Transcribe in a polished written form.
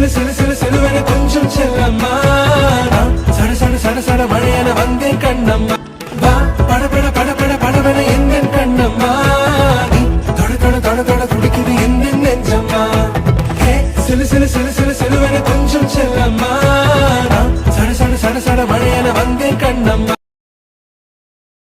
சிலுவென கொஞ்சம் செல்லம்மா சட சட சட சட மழையென வந்தேன் கண்ணம்மா வா படபட படபட படவென எந்த கண்ணம்மா நீ தொட தொட தொட தொட துடிக்குது எந்த நெஞ்சம்மா சிலுவென கொஞ்சம் செல்லம்மா சட சட சட சட மழையென வந்தேன் கண்ணம்மா